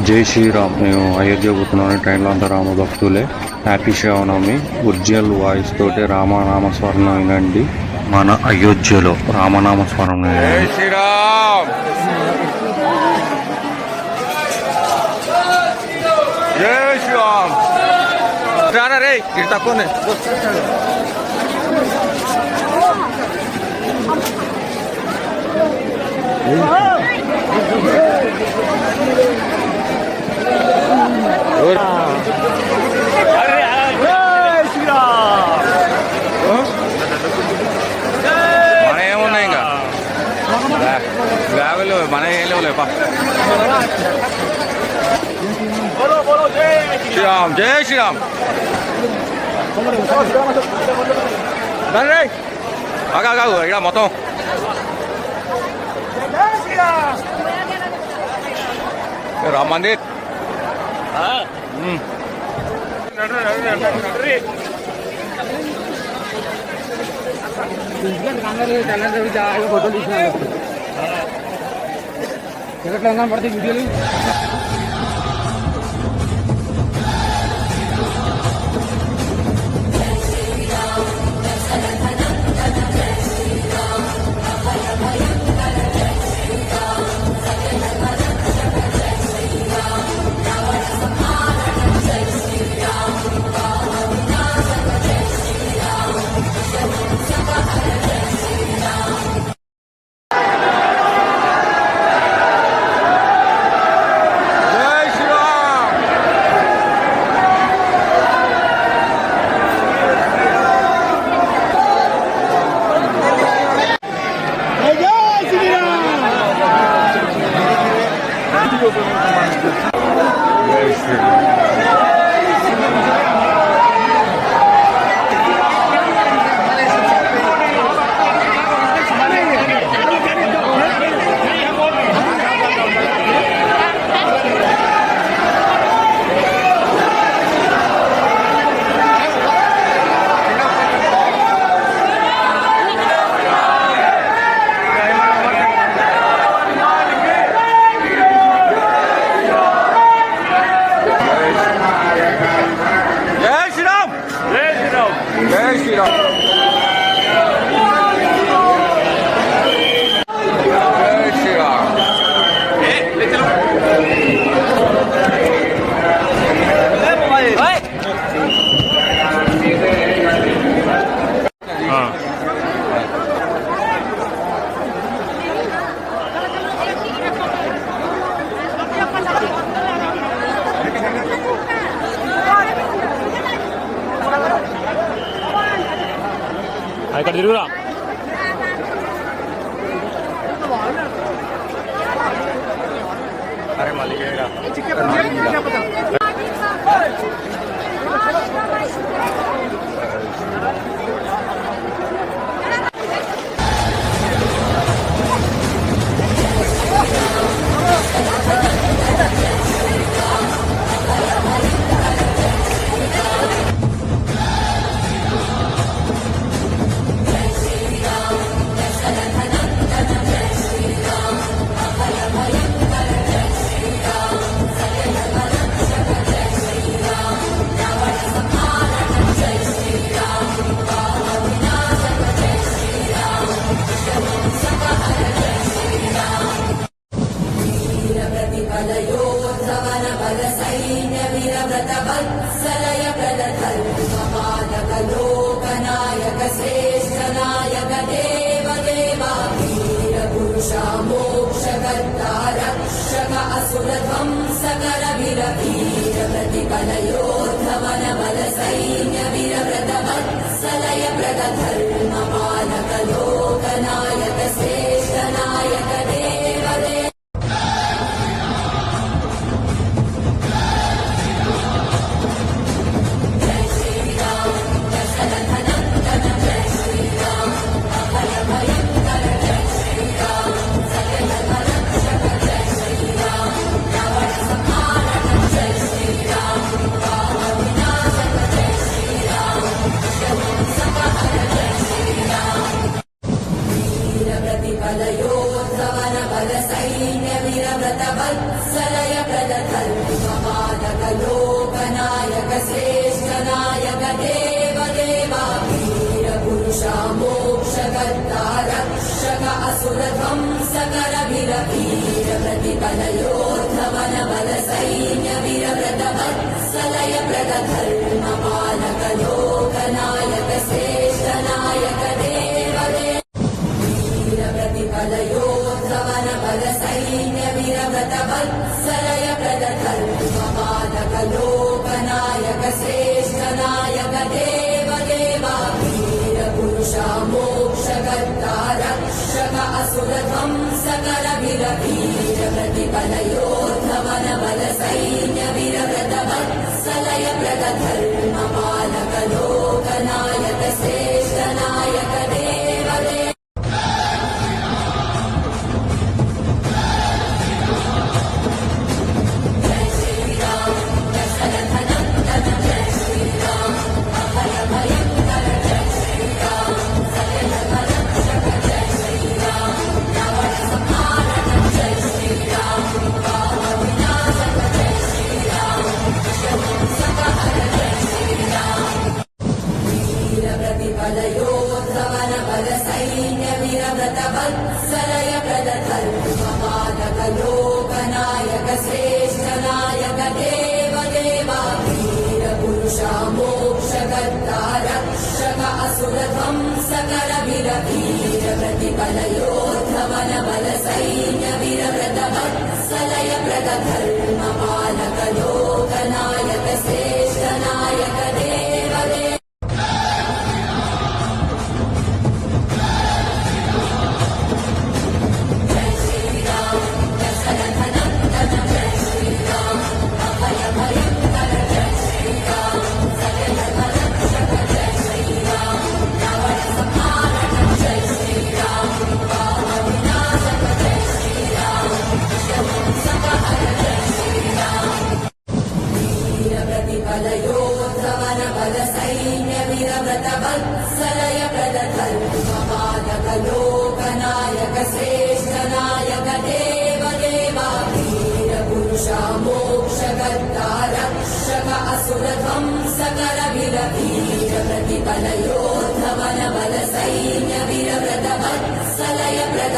జై శ్రీరామ్. మేము అయోధ్య పోతున్నాం. ట్రైన్లో అంతా రామ భక్తులే. హ్యాపీ శ్రీరామనవమి. ఒరిజినల్ వాయిస్ తోటి రామనామ స్మరణ వినండి. మన అయోధ్యలో రామనామ స్మరణ వినండి. శ్రీరామ్ జై శ్రీరామ్. రే ఇది తక్కువనే. మన ఏమున్నాయి ఇంకా బ్యాగులు మన ఏం లేవు లేపా. శ్రీరామ్ జై శ్రీరామ్. కాదు ఇక్కడ మొత్తం రామ్ మందిర్. ఫోటో తీసిన ఎట్లా పడితే వీడియోలు. ఇక్కడ తిరుగురా. అరే మళ్ళీ ధర్మపాలక లోకనాయక శ్రేష్ఠ నాయక దేవదే వీర ప్రతిపదయోధవన బల సైన్య వీరవ్రత వత్సలయ ప్రద ధర్మపాలక లోకనాయక శ్రేష్ఠ నాయక దేవదేవా వీర పురుష మోక్షకర్తా రక్షక అసుర ధ్వంసకర వీర వీర ప్రతిపదయోధవన బల సైన్య వీరవ్రత వత్సలయ ప్రద ధర్మపాలక లోకనాయక శ్రేష్ఠ నాయక దేవదే ప్రతిపదయోధవన బల సైన్య వీరవ్రత వత్సలయ ప్రద ధర్మపాలక లోకనాయక శ్రేష్ఠ నాయక దేవదేవా వీర పురుష మోక్షకర్తా రక్షక అసుర ధ్వంసకర వీర వీర ప్రతిపదయోధవన బల సైన్య వీరవ్రత వత్సలయ ప్రద ధర్మపాలక లోకనాయక శ్రేష్ఠ నాయక దేవదే ప్రతిపదయోధవన బల సైన్య వీరవ్రత వత్సలయ ప్రద ధర్మపాలక లోకనాయక శ్రేష్ఠ నాయక దేవదేవా వీర పురుష మోక్షకర్తా రక్షక అసుర ధ్వంసకర వీర వీర ప్రతిపదయోధవన బల సైన్య వీరవ్రత వత్సలయ ప్రద